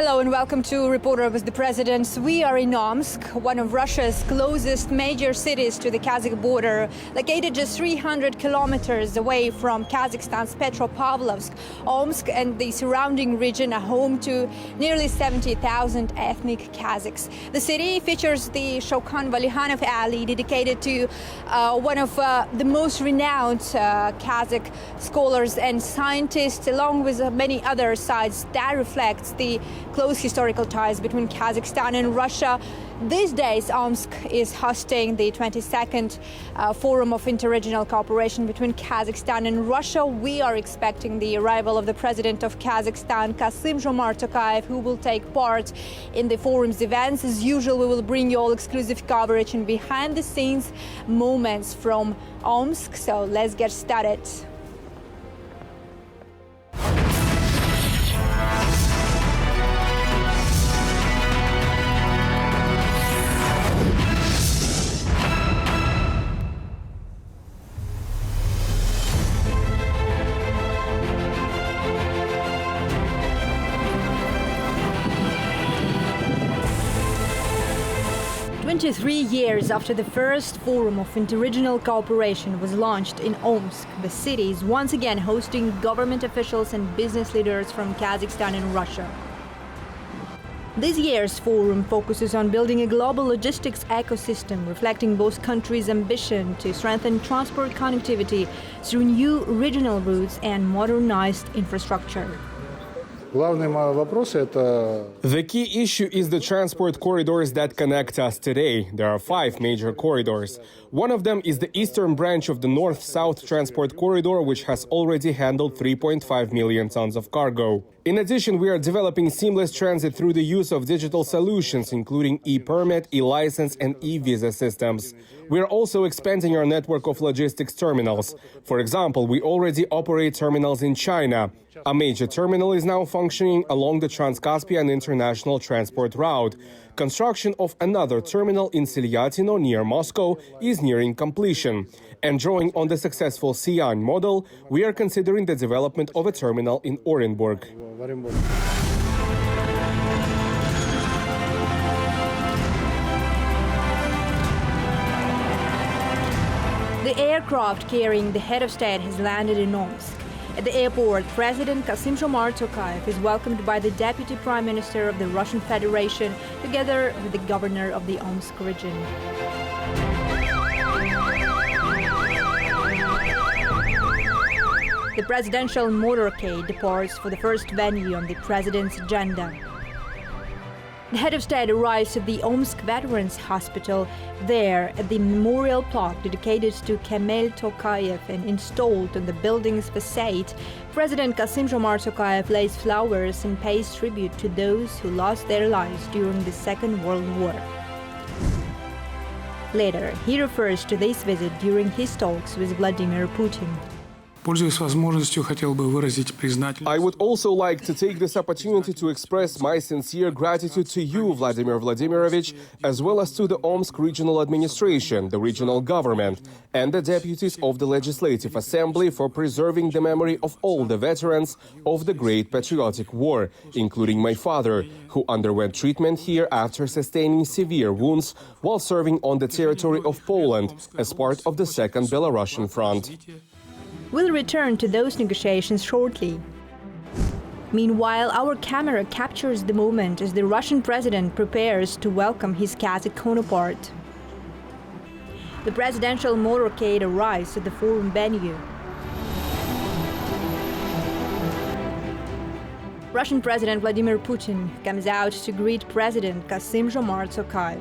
Hello and welcome to Reporter with the President. We are in Omsk, one of Russia's closest major cities to the Kazakh border, located just 300 kilometers away from Kazakhstan's Petropavlovsk. Omsk and the surrounding region are home to nearly 70,000 ethnic Kazakhs. The city features the Shokhan Valihanof Alley, dedicated to one of the most renowned Kazakh scholars and scientists, along with many other sites that reflects the close historical ties between Kazakhstan and Russia. These days, Omsk is hosting the 22nd Forum of Interregional Cooperation between Kazakhstan and Russia. We are expecting the arrival of the President of Kazakhstan, Kassym-Jomart Tokayev, who will take part in the forum's events. As usual, we will bring you all exclusive coverage and behind-the-scenes moments from Omsk. So let's get started. 23 years after the first Forum of Interregional Cooperation was launched in Omsk, the city is once again hosting government officials and business leaders from Kazakhstan and Russia. This year's forum focuses on building a global logistics ecosystem, reflecting both countries' ambition to strengthen transport connectivity through new regional routes and modernized infrastructure. The key issue is the transport corridors that connect us today. There are 5 major corridors. One of them is the eastern branch of the north-south transport corridor, which has already handled 3.5 million tons of cargo. In addition, we are developing seamless transit through the use of digital solutions, including e-permit, e-license, and e-visa systems. We are also expanding our network of logistics terminals. For example, we already operate terminals in China. A major terminal is now functioning along the Trans-Caspian international transport route. Construction of another terminal in Silyatino near Moscow is nearing completion. And drawing on the successful Xi'an model, we are considering the development of a terminal in Orenburg. The aircraft carrying the head of state has landed in Omsk. At the airport, President Kassym-Jomart Tokayev is welcomed by the Deputy Prime Minister of the Russian Federation, together with the governor of the Omsk region. The presidential motorcade departs for the first venue on the president's agenda. The head of state arrives at the Omsk Veterans Hospital. There, at the memorial plaque dedicated to Kemal Tokayev and installed on the building's facade, President Kassym-Jomart Tokayev lays flowers and pays tribute to those who lost their lives during the Second World War. Later, he refers to this visit during his talks with Vladimir Putin. I would also like to take this opportunity to express my sincere gratitude to you, Vladimir Vladimirovich, as well as to the Omsk Regional Administration, the regional government, and the deputies of the Legislative Assembly for preserving the memory of all the veterans of the Great Patriotic War, including my father, who underwent treatment here after sustaining severe wounds while serving on the territory of Poland as part of the Second Belarusian Front. We'll return to those negotiations shortly. Meanwhile, our camera captures the moment as the Russian president prepares to welcome his Kazakh counterpart. The presidential motorcade arrives at the forum venue. Russian President Vladimir Putin comes out to greet President Kassym-Jomart Tokayev.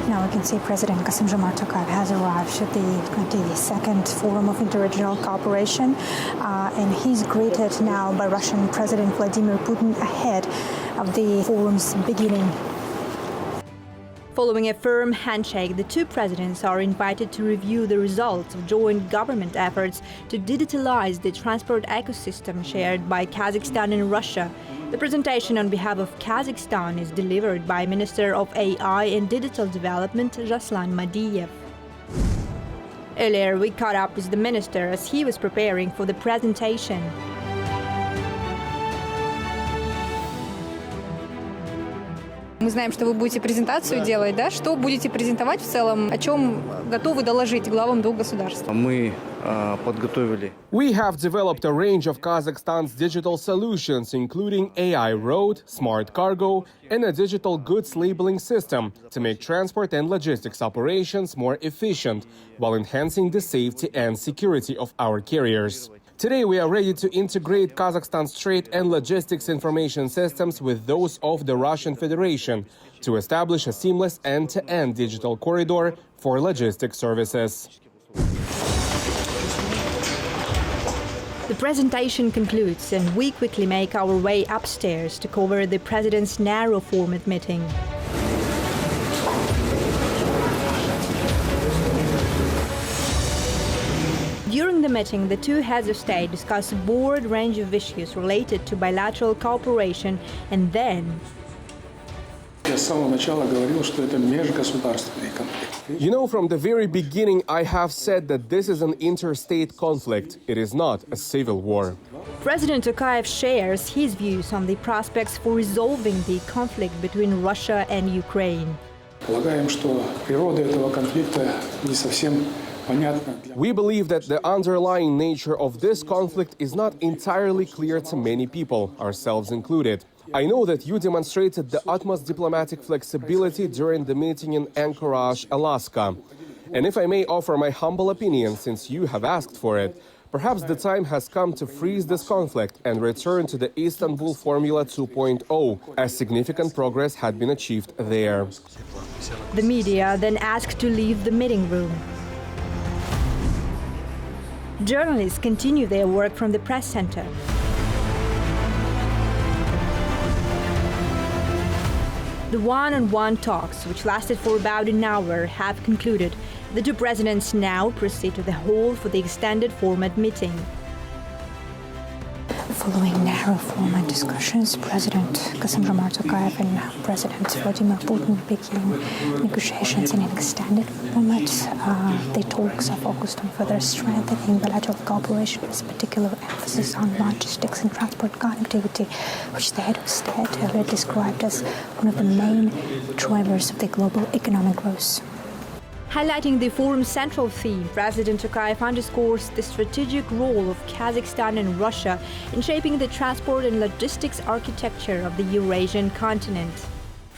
Now we can see President Kassym-Jomart Tokayev has arrived at the 22nd Forum of Interregional Cooperation, and he's greeted now by Russian President Vladimir Putin ahead of the forum's beginning. Following a firm handshake, the two presidents are invited to review the results of joint government efforts to digitalize the transport ecosystem shared by Kazakhstan and Russia. The presentation on behalf of Kazakhstan is delivered by Minister of AI and Digital Development Ruslan Madiev. Earlier, we caught up with the minister as he was preparing for the presentation. Мы знаем, что вы будете презентацию делать, да? Что будете презентовать в целом? О чем готовы доложить главам двух государств? Мы подготовили. We have developed a range of Kazakhstan's digital solutions, including AI road, smart cargo, and a digital goods labeling system to make transport and logistics operations more efficient while enhancing the safety and security of our carriers. Today, we are ready to integrate Kazakhstan's trade and logistics information systems with those of the Russian Federation to establish a seamless end-to-end digital corridor for logistics services. The presentation concludes, and we quickly make our way upstairs to cover the president's narrow format meeting. During the meeting, the two heads of state discussed a broad range of issues related to bilateral cooperation, and then You know, from the very beginning, I have said that this is an interstate conflict. It is not a civil war. President Tokayev shares his views on the prospects for resolving the conflict between Russia and Ukraine. Полагаем, что природа этого конфликта не совсем понятна. We believe that the underlying nature of this conflict is not entirely clear to many people, ourselves included. I know that you demonstrated the utmost diplomatic flexibility during the meeting in Anchorage, Alaska. And if I may offer my humble opinion, since you have asked for it, perhaps the time has come to freeze this conflict and return to the Istanbul Formula 2.0, as significant progress had been achieved there. The media then asked to leave the meeting room. Journalists continue their work from the press center. The one-on-one talks, which lasted for about an hour, have concluded. The two presidents now proceed to the hall for the extended format meeting. Following narrow format discussions, President Kassym-Jomart Tokayev and President Vladimir Putin began negotiations in an extended format. The talks are focused on further strengthening bilateral cooperation with particular emphasis on logistics and transport connectivity, which the head of state earlier described as one of the main drivers of the global economic growth. Highlighting the forum's central theme, President Tokayev underscores the strategic role of Kazakhstan and Russia in shaping the transport and logistics architecture of the Eurasian continent.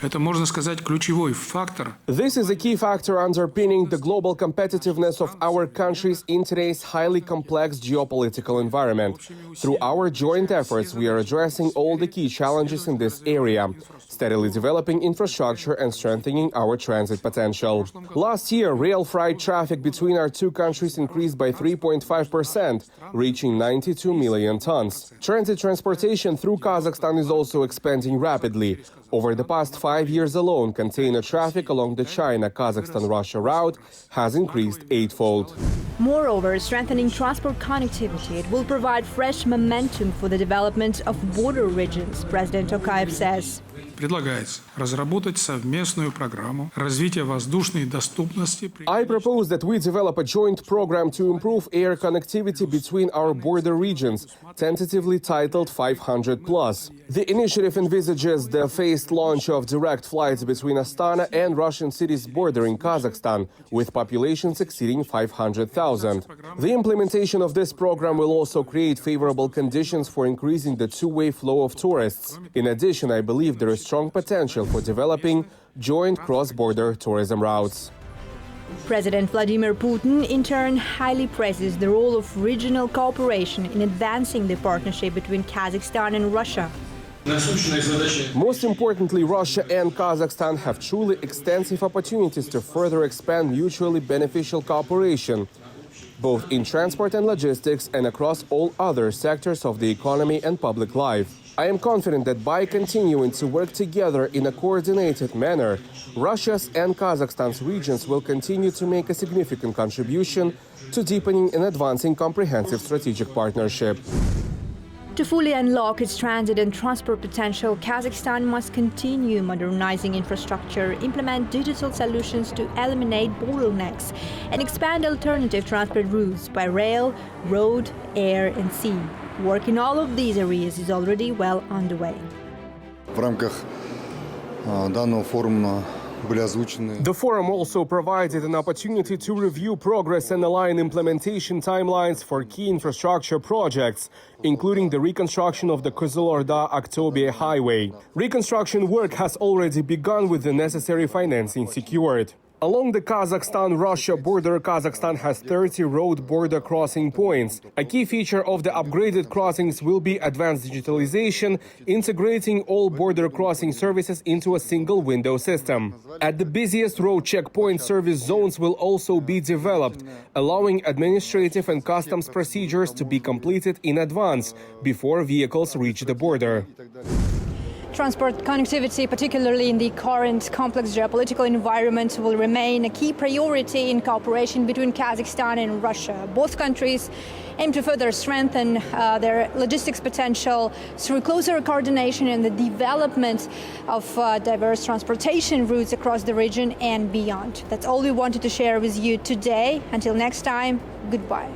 Это, можно сказать, ключевой фактор. This is a key factor underpinning the global competitiveness of our countries in today's highly complex geopolitical environment. Through our joint efforts, we are addressing all the key challenges in this area, steadily developing infrastructure and strengthening our transit potential. Last year, rail freight traffic between our two countries increased by 3.5%, reaching 92 million tons. Transit transportation through Kazakhstan is also expanding rapidly. Over the past 5 years alone, container traffic along the China-Kazakhstan-Russia route has increased eightfold. Moreover, strengthening transport connectivity, it will provide fresh momentum for the development of border regions, President Tokayev says. Предлагается разработать совместную программу развития воздушной доступности. I propose that we develop a joint program to improve air connectivity between our border regions, tentatively titled 500+. The initiative envisages the phased launch of direct flights between Astana and Russian cities bordering Kazakhstan, with populations exceeding 500,000. The implementation of this program will also create favorable conditions for increasing the two-way flow of tourists. In addition, I believe there is strong potential for developing joint cross-border tourism routes. President Vladimir Putin, in turn, highly praises the role of regional cooperation in advancing the partnership between Kazakhstan and Russia. Most importantly, Russia and Kazakhstan have truly extensive opportunities to further expand mutually beneficial cooperation, both in transport and logistics and across all other sectors of the economy and public life. I am confident that by continuing to work together in a coordinated manner, Russia's and Kazakhstan's regions will continue to make a significant contribution to deepening and advancing comprehensive strategic partnership. To fully unlock its transit and transport potential, Kazakhstan must continue modernizing infrastructure, implement digital solutions to eliminate bottlenecks, and expand alternative transport routes by rail, road, air, and sea. Work in all of these areas is already well underway. В рамках данного форума были озвучены. The forum also provided an opportunity to review progress and align implementation timelines for key infrastructure projects, including the reconstruction of the Kyzyl-Orda-Aktobe highway. Reconstruction work has already begun with the necessary financing secured. Along the Kazakhstan-Russia border, Kazakhstan has 30 road border crossing points. A key feature of the upgraded crossings will be advanced digitalization, integrating all border crossing services into a single window system. At the busiest road checkpoint, service zones will also be developed, allowing administrative and customs procedures to be completed in advance before vehicles reach the border. Transport connectivity, particularly in the current complex geopolitical environment, will remain a key priority in cooperation between Kazakhstan and Russia. Both countries aim to further strengthen their logistics potential through closer coordination and the development of diverse transportation routes across the region and beyond. That's all we wanted to share with you today. Until next time, goodbye.